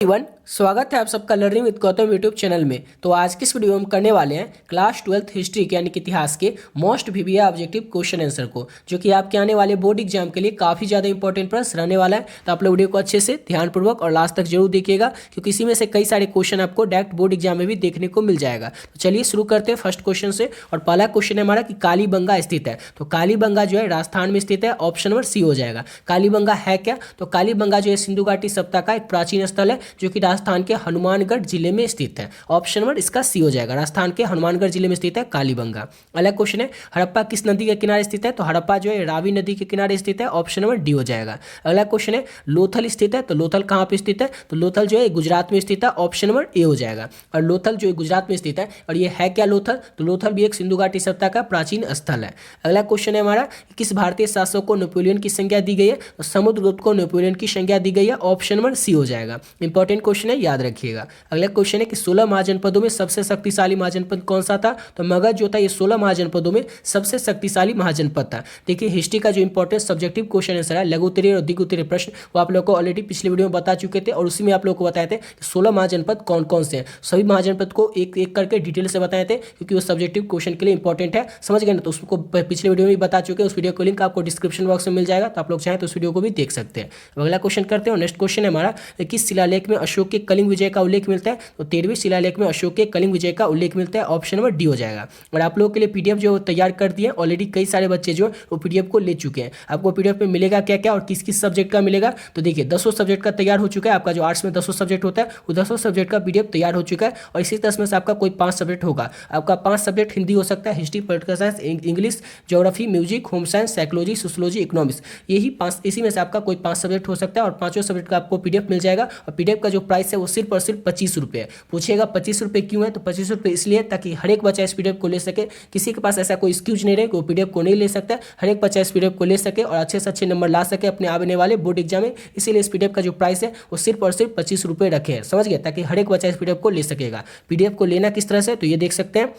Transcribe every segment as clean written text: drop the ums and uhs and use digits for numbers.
Everyone, स्वागत है आप सबका learning with Gautam YouTube channel में। तो आज की इस वीडियो में हम करने वाले हैं क्लास 12th हिस्ट्री के यानी कि इतिहास के most VVI objective question answer को, जो कि आपके आने वाले बोर्ड एग्जाम के लिए काफ़ी ज़्यादा इंपॉर्टेंट प्रश्न रहने वाला है। तो आप लोग वीडियो को अच्छे से ध्यानपूर्वक और लास्ट तक जरूर देखिएगा, क्योंकि इसी में से कई सारे क्वेश्चन आपको डायरेक्ट बोर्ड एग्जाम में भी देखने को मिल जाएगा। तो चलिए शुरू करते हैं फर्स्ट क्वेश्चन से। और पहला क्वेश्चन है हमारा कि कालीबंगा स्थित है। तो कालीबंगा जो है राजस्थान में स्थित है, ऑप्शन नंबर सी हो जाएगा। कालीबंगा है क्या? तो कालीबंगा जो है सिंधु घाटी सभ्यता का एक प्राचीन स्थल है, जो कि राजस्थान के हनुमानगढ़ जिले में स्थित है। ऑप्शन नंबर इसका सी हो जाएगा। राजस्थान के हनुमानगढ़ जिले में स्थित है कालीबंगा। अगला क्वेश्चन है हड़प्पा किस नदी के किनारे स्थित है? तो हड़प्पा जो है रावी नदी के किनारे स्थित है। ऑप्शन नंबर डी हो जाएगा। अगला क्वेश्चन है लोथल स्थित है। तो लोथल कहाँ पे स्थित है? तो लोथल जो है गुजरात में स्थित है। ऑप्शन नंबर ए हो जाएगा। और लोथल जो है गुजरात में स्थित है। और ये है क्या लोथल? तो लोथल भी एक सिंधु घाटी सभ्यता का प्राचीन स्थल है। अगला क्वेश्चन है हमारा किस भारतीय शासक को नेपोलियन की संज्ञा दी गई है? तो समुद्रगुप्त को नेपोलियन की संज्ञा दी गई है। ऑप्शन नंबर सी हो जाएगा। इंपॉर्टेंट क्वेश्चन है, याद रखिएगा। अगला क्वेश्चन है कि 16 महाजनपदों में सबसे शक्तिशाली महाजनपद कौन सा था? तो मगध जो था ये 16 महाजनपदों में सबसे शक्तिशाली महाजनपद था। देखिए हिस्ट्री का जो इंपॉर्टेंट सब्जेक्टिव क्वेश्चन आंसर है, लघु उत्तरीय और दीर्घ उत्तरीय प्रश्न, वो आप लोग को ऑलरेडी पिछले वीडियो में बता चुके थे। और उसी में आप लोग को बताए थे कि 16 महाजनपद कौन कौन से हैं। सभी महाजनपद को एक एक करके डिटेल से बताए थे, क्योंकि वो सब्जेक्टिव क्वेश्चन के लिए इंपॉर्टेंट है। समझ गए ना? तो उसको पिछले वीडियो में बता चुके हैं। उस वीडियो को लिंक आपको डिस्क्रिप्शन बॉक्स में मिल जाएगा, तो आप लोग चाहें तो उस वीडियो को भी देख सकते हैं। अगला क्वेश्चन करते हैं। नेक्स्ट क्वेश्चन है हमारा किस शिलालेख में अशोक के कलिंग विजय का उल्लेख मिलता है? तो 13वें शिलालेख में अशोक के कलिंग विजय का उल्लेख मिलता है। ऑप्शन नंबर डी हो जाएगा। और आप लोगों के लिए पीडीएफ जो तैयार कर दिए ऑलरेडी, कई सारे बच्चे जो वो पीडीएफ को ले चुके हैं। आपको पीडीएफ में मिलेगा क्या क्या और किस किस सब्जेक्ट का मिलेगा? तो देखिए 10 सब्जेक्ट का तैयार हो चुका है। आपका जो आर्ट्स में 10 सब्जेक्ट होता है, वो 10 सब्जेक्ट का पीडीएफ तैयार हो चुका है। और इसी 10 में से आपका कोई 5 सब्जेक्ट होगा। आपका 5 सब्जेक्ट हिंदी हो सकता है, history, political science, English, geography, music, home science, psychology, sociology, economics. यही 5, इसी में से आपका कोई 5 सब्जेक्ट हो सकता है। और 5 सब्जेक्ट का आपको पीडीएफ मिल जाएगा। और पीडीएफ का जो प्राइस है वो सिर्फ और सिर्फ 25 रुपये है। पूछेगा 25 रुपये क्यों है? तो 25 रुपये इसलिए ताकि हर एक बच्चा इस पीडीएफ को ले सके। किसी के पास ऐसा कोई एक्सक्यूज नहीं रहे कि वो पीडीएफ को नहीं ले सकता। हर एक बच्चा इस पीडीएफ को ले सके और अच्छे से अच्छे नंबर ला सके अपने आने वाले बोर्ड एग्जाम में। इसीलिए इस पीडीएफ का जो प्राइस है वो सिर्फ और सिर्फ 25 रुपये रखे हैं। समझ गए? ताकि हर एक बच्चा इस पीडीएफ को ले सकेगा। पीडीएफ को लेना किस तरह से? तो ये देख सकते हैं,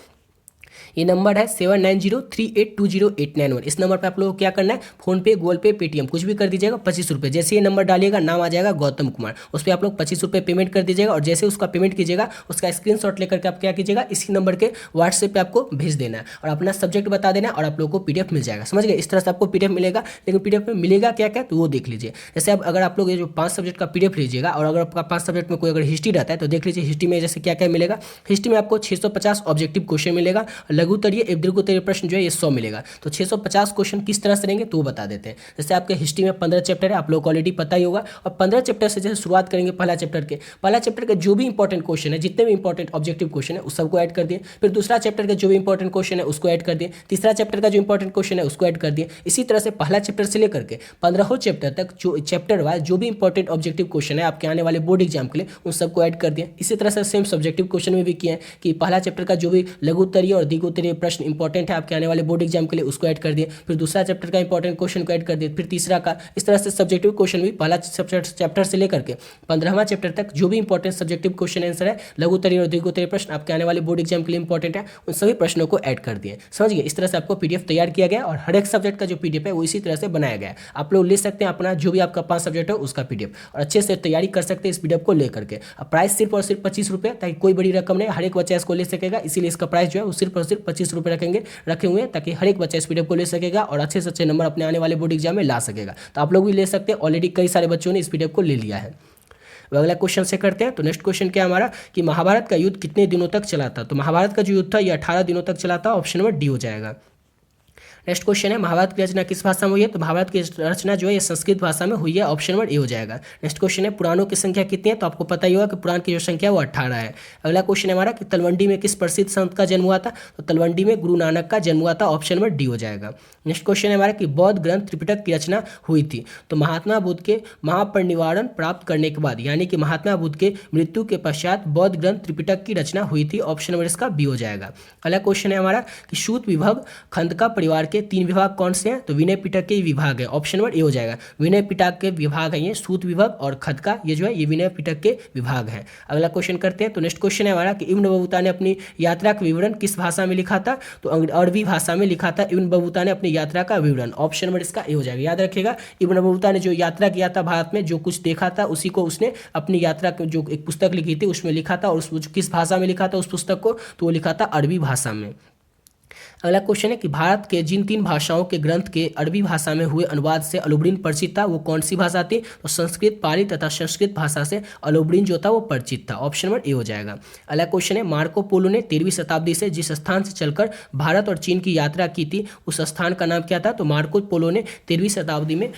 ये नंबर है 7903820891। इस नंबर पे आप लोगों को क्या करना है? फोन पे, गूगल पे, पेटीएम कुछ भी कर दीजिएगा। 25 रुपये जैसे ये नंबर डालिएगा, नाम आ जाएगा गौतम कुमार, उस पर आप लोग 25 रुपये पेमेंट कर दीजिएगा। और जैसे उसका पेमेंट कीजिएगा, उसका स्क्रीनशॉट लेकर के आप क्या कीजिएगा, इसी नंबर के व्हाट्सएप पे आपको भेज देना है और अपना सब्जेक्ट बता देना है और आप लोगों को पीडीएफ मिल जाएगा। समझ गए? इस तरह से आपको पीडीएफ मिलेगा। लेकिन पीडीएफ में मिलेगा क्या क्या, तो वो देख लीजिए। जैसे अब अगर आप लोग ये जो 5 सब्जेक्ट का पीडीएफ लीजिएगा, और अगर आपका 5 सब्जेक्ट में कोई अगर हिस्ट्री रहता है, तो देख लीजिए हिस्ट्री में जैसे क्या क्या मिलेगा। हिस्ट्री में आपको 650 ऑब्जेक्टिव क्वेश्चन मिलेगा। लघु उत्तरीय एवं दीर्घ उत्तरीय प्रश्न जो है ये 100 मिलेगा। तो 650 क्वेश्चन किस तरह से रहेंगे तो वो बता देते हैं। जैसे आपके हिस्ट्री में 15 चैप्टर है, आप लोग को ऑलरेडी पता ही होगा। और 15 चैप्टर से जैसे शुरुआत करेंगे, पहला चैप्टर के जो भी इंपॉर्टेंट क्वेश्चन है, जितने भी इंपॉर्टेंट ऑब्जेक्टिव क्वेश्चन है उस सबको ऐड कर दिए। फिर दूसरा चैप्टर का जो भी इंपॉर्टेंट क्वेश्चन है उसको ऐड कर दिए। तीसरा चैप्टर का जो इंपॉर्टेंट क्वेश्चन है उसको ऐड कर दिए। इसी तरह से पहला चैप्टर से लेकर के 15 चैप्टर तक जो चैप्टर वाइज जो भी इंपॉर्टेंट ऑब्जेक्टिव क्वेश्चन है आपके आने वाले बोर्ड एग्जाम के लिए, उन सबको ऐड कर दिए। इसी तरह से सेम सब्जेक्टिव क्वेश्चन में भी किए हैं कि पहला चैप्टर का जो भी लघु उत्तरीय और दीर्घ उत्तरीय प्रश्न इंपॉर्टेंट है आपके आने वाले बोर्ड एग्जाम के लिए, उसको ऐड कर दिए। फिर दूसरा चैप्टर का इंपॉर्टेंट क्वेश्चन को ऐड कर दिए। फिर तीसरा का, इस तरह से सब्जेक्टिव क्वेश्चन भी पहला चैप्टर से लेकर के 15वां चैप्टर तक जो भी इंपॉर्टेंट सब्जेक्टिव क्वेश्चन आंसर है, लघु उत्तरीय और दीर्घ उत्तरीय प्रश्न आपके आने वाले बोर्ड एग्जाम के लिए इंपॉर्टेंट है, उन सभी प्रश्नों को ऐड कर दिए। समझ गए? इस तरह से आपको पीडीएफ तैयार किया गया और हर एक सब्जेक्ट का जो पीडीएफ है वो इसी तरह से बनाया गया है। आप लोग ले सकते हैं अपना जो भी आपका 5 सब्जेक्ट है उसका पीडीएफ, और अच्छे से तैयारी कर सकते हैं इस पीडीएफ को लेकर के। अब प्राइस सिर्फ और सिर्फ 25 रुपये, ताकि कोई बड़ी रकम नहीं, हर एक बच्चा इसको ले सकेगा। इसीलिए इसका प्राइस जो है वो सिर्फ और सिर्फ 25 रुपये रखे हुए हैं, ताकि हर एक बच्चा इस पीडीएफ को ले सकेगा और अच्छे से अच्छे नंबर अपने आने वाले बोर्ड एग्जाम में ला सकेगा। तो आप लोग भी ले सकते हैं। ऑलरेडी कई सारे बच्चों ने इस पीडीएफ को ले लिया है। अगला क्वेश्चन से करते हैं। तो नेक्स्ट क्वेश्चन क्या हमारा कि महाभारत का युद्ध कितने दिनों तक चला था? तो महाभारत का जो युद्ध था ये 18 दिनों तक चला था। ऑप्शन नंबर डी हो जाएगा। नेक्स्ट क्वेश्चन है महाभारत की रचना किस भाषा में हुई है? तो महाभारत की रचना जो है ये संस्कृत भाषा में हुई है। ऑप्शन नंबर ए हो जाएगा। नेक्स्ट क्वेश्चन है पुराणों की संख्या कितनी है? तो आपको पता ही होगा कि पुराण की जो संख्या है वो 18 है। अगला क्वेश्चन है हमारा कि तलवंडी में किस प्रसिद्ध संत का जन्म हुआ था? तो तलवंडी में गुरु नानक का जन्म हुआ था। ऑप्शन नंबर डी हो जाएगा। नेक्स्ट क्वेश्चन है हमारा कि बौद्ध ग्रंथ त्रिपिटक की रचना हुई थी। तो महात्मा बुद्ध के महापरिनिर्वाण प्राप्त करने के बाद, यानी कि महात्मा बुद्ध के मृत्यु के पश्चात बौद्ध ग्रंथ त्रिपिटक की रचना हुई थी। ऑप्शन नंबर इसका बी हो जाएगा। अगला क्वेश्चन है हमारा कि सूत विभव खंडका परिवार के 3 विभाग कौन से हैं? तो विनय पिटक के विभाग है, ऑप्शन नंबर ए हो जाएगा। विनय पिटक के विभाग है ये, सूत विभाग और खत का ये जो है ये विनय पिटक के विभाग है। अगला क्वेश्चन करते हैं। तो नेक्स्ट क्वेश्चन है हमारा कि इब्न बतूता ने अपनी यात्रा का विवरण किस भाषा में लिखा था? तो अरबी भाषा में लिखा था इब्न बतूता ने अपनी यात्रा का विवरण, ऑप्शन नंबर इसका ए हो जाएगा। याद रखिएगा, इब्न बतूता ने जो यात्रा किया था भारत में, जो कुछ देखा था उसी को उसने अपनी यात्रा जो एक पुस्तक लिखी थी उसमें लिखा था, और उस किस भाषा में लिखा था उस पुस्तक को? तो वो लिखा था अरबी भाषा में। अगला क्वेश्चन है कि भारत के जिन 3 भाषाओं के ग्रंथ के अरबी भाषा में हुए अनुवाद से अलोब्रिन परिचित था वो कौन सी भाषा थी? तो संस्कृत, पाली तथा संस्कृत भाषा से अलोब्रिन जो था वो परिचित था, ऑप्शन नंबर ए हो जाएगा। अगला क्वेश्चन है मार्को पोलो ने 13वीं शताब्दी से जिस स्थान से चलकर भारत और चीन की यात्रा की थी उस स्थान का नाम क्या था? तो मार्को पोलो ने 13वीं शताब्दी में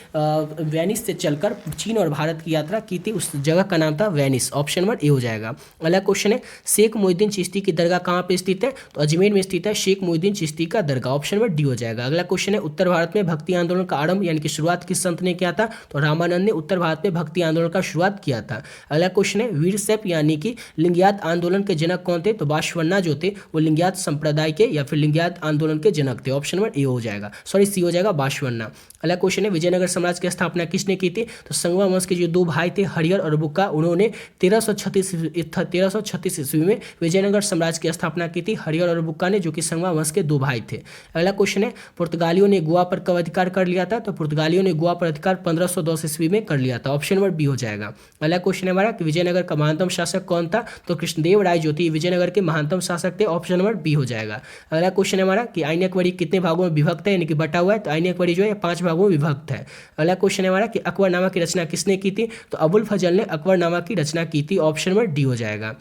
वेनिस से चलकर चीन और भारत की यात्रा की थी, उस जगह का नाम था वेनिस, ऑप्शन नंबर ए हो जाएगा। अगला क्वेश्चन है शेख मोहिउद्दीन चिश्ती की दरगाह कहाँ पर स्थित है? तो अजमेर में स्थित है शेख मोहिउद्दीन चिश्ती का दरगाह, ऑप्शन नंबर डी हो जाएगा। अगला क्वेश्चन है उत्तर भारत में भक्ति आंदोलन का आरंभ यानी कि शुरुआत किस संत ने किया था? तो रामानंद ने उत्तर भारत में भक्ति आंदोलन का शुरुआत किया था। अगला क्वेश्चन है वीरशैव यानी कि लिंगायत आंदोलन के जनक कौन थे? तो बाशवन्ना जो थे वो लिंगायत संप्रदाय के या फिर लिंगायत आंदोलन के जनक थे, ऑप्शन नंबर ए हो जाएगा, सॉरी सी हो जाएगा, बाशवन्ना। अगला क्वेश्चन है विजयनगर साम्राज्य की स्थापना किसने की थी? तो संगमा वंश के जो 2 भाई थे हरिहर और बुक्का, उन्होंने 1336 ईस्वी में विजयनगर साम्राज्य की स्थापना की थी, हरिहर और बुक्का ने, जो कि संगमा वंश के 2 भाई थे। अगला क्वेश्चन है पुर्तगालियों ने गोवा पर कब अधिकार कर लिया था? तो पुर्तगालियों ने गोवा पर अधिकार 1510 ईस्वी में कर लिया था, ऑप्शन नंबर बी हो जाएगा। अगला क्वेश्चन है हमारा कि विजयनगर का महानतम शासक कौन था? तो कृष्णदेव राय जो थी विजयनगर के महानतम शासक थे, ऑप्शन नंबर बी हो जाएगा। अगला क्वेश्चन है हमारा कि आईन अकबरी कितने भागों में विभक्त है यानी कि बटा हुआ है? तो आईन अकबरी जो है 5 भागों में विभक्त है। अगला क्वेश्चन है हमारा कि अकबरनामा की रचना किसने की थी? तो अबुल फजल ने अकबरनामा की रचना की थी, ऑप्शन नंबर डी हो जाएगा।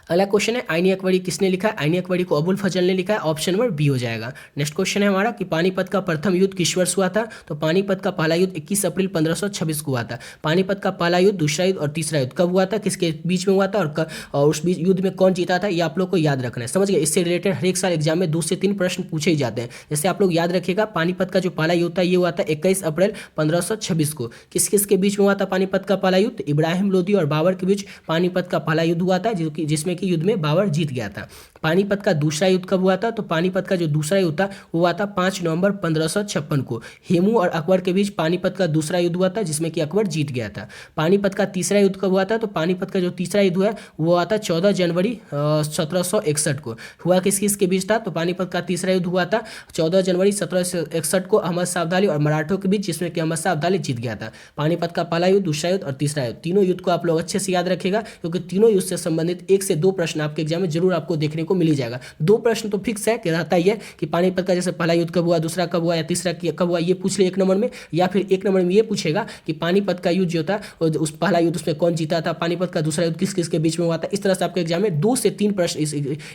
अगला क्वेश्चन है आईनी अकबरी किसने लिखा है? आईनी अकबरी को अबुल फजल ने लिखा है, ऑप्शन नंबर बी हो जाएगा। नेक्स्ट क्वेश्चन है हमारा कि पानीपत का प्रथम युद्ध किस वर्ष हुआ था? तो पानीपत का पहला युद्ध 21 अप्रैल 1526 को हुआ था। पानीपत का पहला युद्ध, दूसरा युद्ध और तीसरा युद्ध कब हुआ था, किसके बीच में हुआ था और उस बीच युद्ध में कौन जीता था, ये आप लोग को याद रखना है, समझ गए। इससे रिलेटेड हर एक साल एग्जाम में 2 से 3 प्रश्न पूछे ही जाते हैं। जैसे आप लोग याद रखिएगा पानीपत का जो पहला युद्ध था ये हुआ था 21 अप्रैल 1526 को। किस किस के बीच में हुआ था पानीपत का पहला युद्ध? इब्राहिम लोदी और बाबर के बीच पानीपत का पहला युद्ध हुआ था, जिसमें कि युद्ध में बाबर जीत गया था। पानीपत का दूसरा युद्ध कब हुआ था? तो पानीपत का जो दूसरा युद्ध था वो हुआ था 5 नवंबर 1556 को। हेमू और अकबर के बीच पानीपत का दूसरा युद्ध हुआ था जिसमें कि अकबर जीत गया था। पानीपत का तीसरा युद्ध कब हुआ था? तो पानीपत का जो तीसरा युद्ध हुआ वो हुआ था 14 जनवरी 1761 को। हुआ किस किस के बीच था? तो पानीपत का तीसरा युद्ध हुआ था 14 जनवरी 1761 को अहमद शाह अब्दाली और मराठों के बीच, जिसमें कि अहमद शाह अब्दाली जीत गया था। पानीपत का पहला युद्ध, दूसरा युद्ध और तीसरा युद्ध, तीनों युद्ध को आप लोग अच्छे से याद रखिएगा क्योंकि तीनों युद्ध से संबंधित 1 से 2 प्रश्न आपके एग्जाम में जरूर आपको देखने को मिल ही जाएगा। 2 प्रश्न तो फिक्स है कि रहता ही है कि पानीपत का जैसे पहला युद्ध कब हुआ, दूसरा कब हुआ या तीसरा कब हुआ, ये पूछ ले 1 नंबर में, या फिर 1 नंबर में ये पूछेगा कि पानीपत का युद्ध जो था उस पहला युद्ध उसमें कौन जीता था, पानीपत का दूसरा युद्ध किस किस के बीच में हुआ था। इस तरह से आपके एग्जाम में 2 से 3 प्रश्न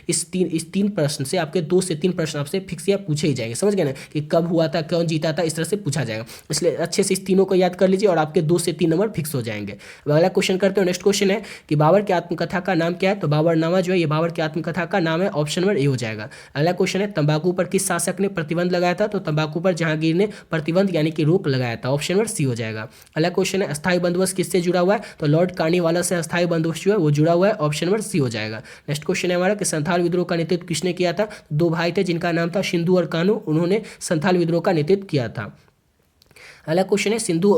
इस तीन प्रश्न से आपके 2 से 3 प्रश्न आपसे फिक्स या पूछे ही जाएंगे, समझ गए ना, कि कब हुआ था, कौन जीता था, इस तरह से पूछा जाएगा। इसलिए अच्छे से इस तीनों को याद कर लीजिए और आपके 2 से 3 नंबर फिक्स हो जाएंगे। अगला क्वेश्चन करते हो। नेक्स्ट क्वेश्चन है कि बाबर की आत्मकथा का नाम क्या है? तो बाबरनामा जो है ये बाबर की आत्मकथा का नाम है, ऑप्शन नंबर ए हो जाएगा। अगला क्वेश्चन है तंबाकू पर किस शासक ने प्रतिबंध लगाया था? तो तंबाकू पर जहांगीर ने प्रतिबंध यानी कि रोक लगाया था, ऑप्शन नंबर सी हो जाएगा। अगला क्वेश्चन है अस्थायी बंदोबस्त किससे जुड़ा हुआ है? तो लॉर्ड कार्निवाला से अस्थायी बंदोबस्त जो है वो जुड़ा हुआ है, ऑप्शन नंबर सी हो जाएगा। नेक्स्ट क्वेश्चन है हमारा कि संथाल विद्रोह का नेतृत्व किसने किया था? 2 भाई थे जिनका नाम था सिंधु और कानू, उन्होंने संथाल विद्रोह का नेतृत्व किया था। अगला क्वेश्चन है सिंधु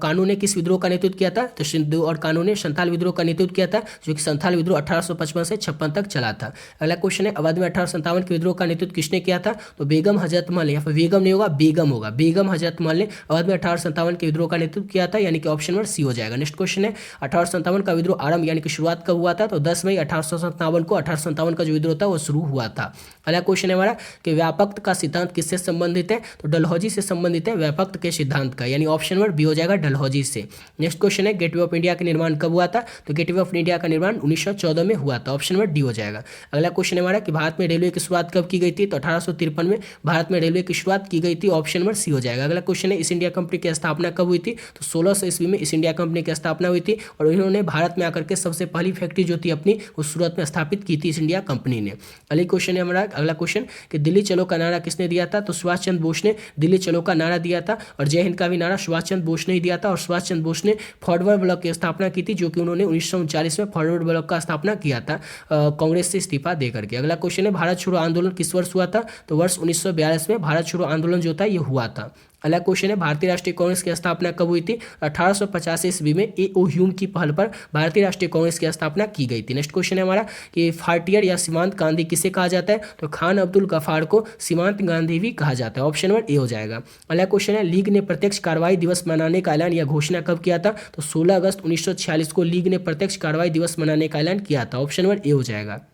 कानू ने किस विद्रोह का नेतृत्व किया था? तो सिंधु और कानू ने संथाल विद्रोह का नेतृत्व किया था, जो कि संथाल विद्रोह 1855 से 56 तक चला था। अगला क्वेश्चन है अवध में 1857 के विद्रोह का नेतृत्व किसने किया था? तो बेगम हजरत महल, या फिर बेगम नहीं होगा बेगम होगा, बेगम हजरत महल ने अवध में 1857 के विद्रोह का नेतृत्व किया था, यानी कि ऑप्शन नंबर सी हो जाएगा। नेक्स्ट क्वेश्चन है 1857 का विद्रोह आरंभ यानी कि शुरुआत कब हुआ था? तो 10 मई 1857 को 1857 का जो विद्रोह था वो शुरू हुआ था। अगला क्वेश्चन है हमारा कि व्यापक का सिद्धांत किससे संबंधित है? तो डलहौजी से संबंधित है व्यापक के सिद्धांत का, यानी ऑप्शन नंबर बी हो जाएगा डलहौजी से। नेक्स्ट क्वेश्चन है गेटवे ऑफ इंडिया का निर्माण कब हुआ था? तो गेटवे ऑफ इंडिया का निर्माण 1914 में हुआ था, ऑप्शन नंबर डी हो जाएगा। अगला क्वेश्चन है हमारा कि भारत में रेलवे की शुरुआत कब की गई थी? तो 1853 में भारत में रेलवे की शुरुआत की गई थी, ऑप्शन नंबर सी हो जाएगा। अगला क्वेश्चन है ईस्ट इंडिया कंपनी की स्थापना कब हुई थी? तो 1600 ईस्वी में ईस्ट इंडिया कंपनी की स्थापना हुई थी और इन्होंने भारत में आकर के सबसे पहली फैक्ट्री जो थी अपनी वो सूरत में स्थापित की थी ईस्ट इंडिया कंपनी ने। अगला क्वेश्चन है हमारा अगला क्वेश्चन कि दिल्ली चलो का नारा किसने दिया था? तो सुभाष चंद्र बोस ने दिल्ली चलो का नारा दिया था और जय हिंद का भी नारा सुभाष चंद्र बोस ने ही दिया था और सुभाष चंद्र बोस ने फॉरवर्ड ब्लॉक की स्थापना की थी, जो कि उन्होंने 1939 में फॉरवर्ड ब्लॉक का स्थापना किया था कांग्रेस से इस्तीफा दे करके। अगला क्वेश्चन है भारत छोड़ो आंदोलन किस वर्ष हुआ था? तो वर्ष 1942 में भारत छोड़ो आंदोलन जो था ये हुआ था। अगला क्वेश्चन है भारतीय राष्ट्रीय कांग्रेस की स्थापना कब हुई थी? 1885 ईस्वी में ए.ओ. ह्यूम की पहल पर भारतीय राष्ट्रीय कांग्रेस की स्थापना की गई थी। नेक्स्ट क्वेश्चन है हमारा कि फार्टियर या सीमांत गांधी किसे कहा जाता है? तो खान अब्दुल गफार को सीमांत गांधी भी कहा जाता है। ऑप्शन नंबर ए हो जाएगा। अगला क्वेश्चन है लीग ने प्रत्यक्ष कार्रवाई दिवस मनाने का ऐलान या घोषणा कब किया था? तो 16 अगस्त 1946 को लीग ने प्रत्यक्ष कार्रवाई दिवस मनाने का ऐलान किया था। ऑप्शन नंबर ए हो जाएगा।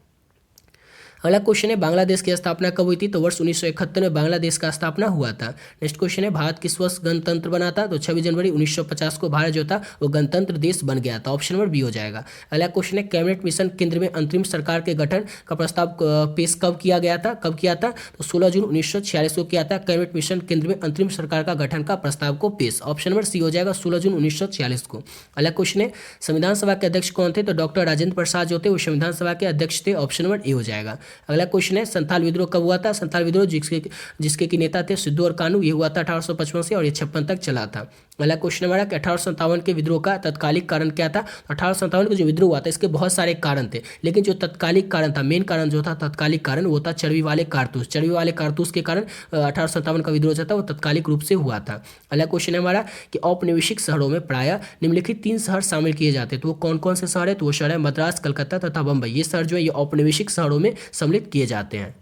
अगला क्वेश्चन है बांग्लादेश की स्थापना कब हुई थी? तो वर्ष 1971 में बांग्लादेश का स्थापना हुआ था। नेक्स्ट क्वेश्चन है भारत किस वर्ष गणतंत्र बना था? तो 26 जनवरी 1950 को भारत जो था वो गणतंत्र देश बन गया था। ऑप्शन नंबर बी हो जाएगा। अगला क्वेश्चन है कैबिनेट मिशन केंद्र में अंतरिम सरकार के गठन का प्रस्ताव पेश कब किया गया था? कब किया था? तो 16 जून 1946 को किया था कैबिनेट मिशन केंद्र में अंतरिम सरकार का गठन का प्रस्ताव को पेश। ऑप्शन नंबर सी हो जाएगा, 16 जून 1946 को। अगला क्वेश्चन है संविधान सभा के अध्यक्ष कौन थे? तो डॉक्टर राजेंद्र प्रसाद जो थे वो संविधान सभा के अध्यक्ष थे। ऑप्शन नंबर ए हो जाएगा। अगला क्वेश्चन है संथाल विद्रोह कब हुआ था? संथाल विद्रोह जिसके की नेता थे सिद्धू और कानू, ये हुआ था 1855 से और ये 56 तक चला था। अगला क्वेश्चन हमारा कि 1857 के विद्रोह का तत्कालिक कारण क्या था? 1857 का जो विद्रोह हुआ था इसके बहुत सारे कारण थे, लेकिन जो तत्कालिक कारण था, मेन कारण जो था तत्कालिक कारण, वो था चर्बी वाले कारतूस। चर्बी वाले कारतूस के कारण 1857 का विद्रोह जो था वो तत्कालिक रूप से हुआ था। अगला क्वेश्चन है हमारा कि औपनिवेशिक शहरों में प्रायः निम्नलिखित 3 शहर शामिल किए जाते हैं, तो वो कौन कौन से शहर है? तो वो शहर है मद्रास, कलकत्ता तथा बम्बई। ये शहर जो है ये औपनिवेशिक शहरों में सम्मिलित किए जाते हैं।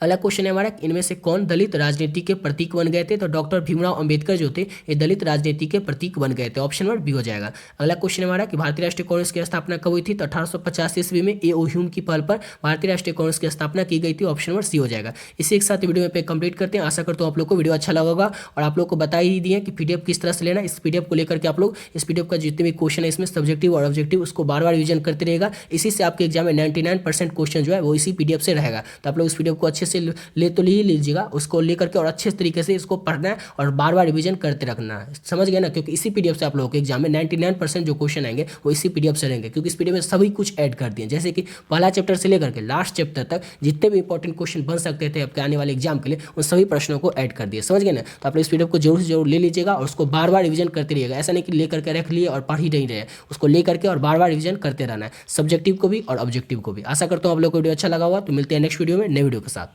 अगला क्वेश्चन है हमारा इनमें से कौन दलित राजनीति के प्रतीक बन गए थे? तो डॉक्टर भीमराव अंबेडकर जो थे ये दलित राजनीति के प्रतीक बन गए थे। ऑप्शन नंबर बी हो जाएगा। अगला क्वेश्चन है हमारा कि भारतीय राष्ट्रीय कांग्रेस की स्थापना कब हुई थी? तो 1850 ईस्वी में ए.ओ. ह्यूम की पहल पर भारतीय राष्ट्रीय कांग्रेस की स्थापना की गई थी। ऑप्शन नंबर सी हो जाएगा। इसी के साथ वीडियो में पे कंप्लीट करते हैं। आशा करता हूँ आप लोग को वीडियो अच्छा लगा होगा और आप लोग को बता ही दिए कि पीडीएफ किस तरह से लेना। इस पीडीएफ को लेकर के आप लोग इस पीडीएफ का जितने भी क्वेश्चन है इसमें सब्जेक्टिव और ऑब्जेक्टिव उसको बार बार रिवीजन करते रहेगा। इसी से आपके एग्जाम में 99% क्वेश्चन जो है वो इसी पीडीएफ से रहेगा। तो आप लोग इस पीडीएफ को अच्छे से ले तो लीजिएगा, उसको लेकर के और अच्छे तरीके से इसको पढ़ना है और बार बार रिवीजन करते रखना है। समझ गए ना? क्योंकि इसी पीडीएफ से आप लोगों के एग्जाम में 99% जो क्वेश्चन आएंगे वो इसी पीडीएफ से रहेंगे, क्योंकि इस पीडीएफ में सभी कुछ ऐड कर दिए, जैसे कि पहला चैप्टर से लेकर के लास्ट चैप्टर तक जितने भी इंपॉर्टेंट क्वेश्चन बन सकते थे आपके आने वाले एग्जाम के लिए उन सभी प्रश्नों को ऐड कर दिए। समझ गए ना? तो आप लोग इस पीडीएफ को जरूर से जरूर ले लीजिएगा और उसको बार बार रिवीजन करते रहिएगा। ऐसा नहीं कि लेकर के रख लिए और पढ़ ही नहीं रहे, उसको लेकर के और बार बार रिवीजन करते रहना है, सब्जेक्टिव को भी और ऑब्जेक्टिव को भी। आशा करता हूँ आप लोग को वीडियो अच्छा लगा हुआ। तो मिलते हैं नेक्स्ट वीडियो में नए वीडियो के साथ।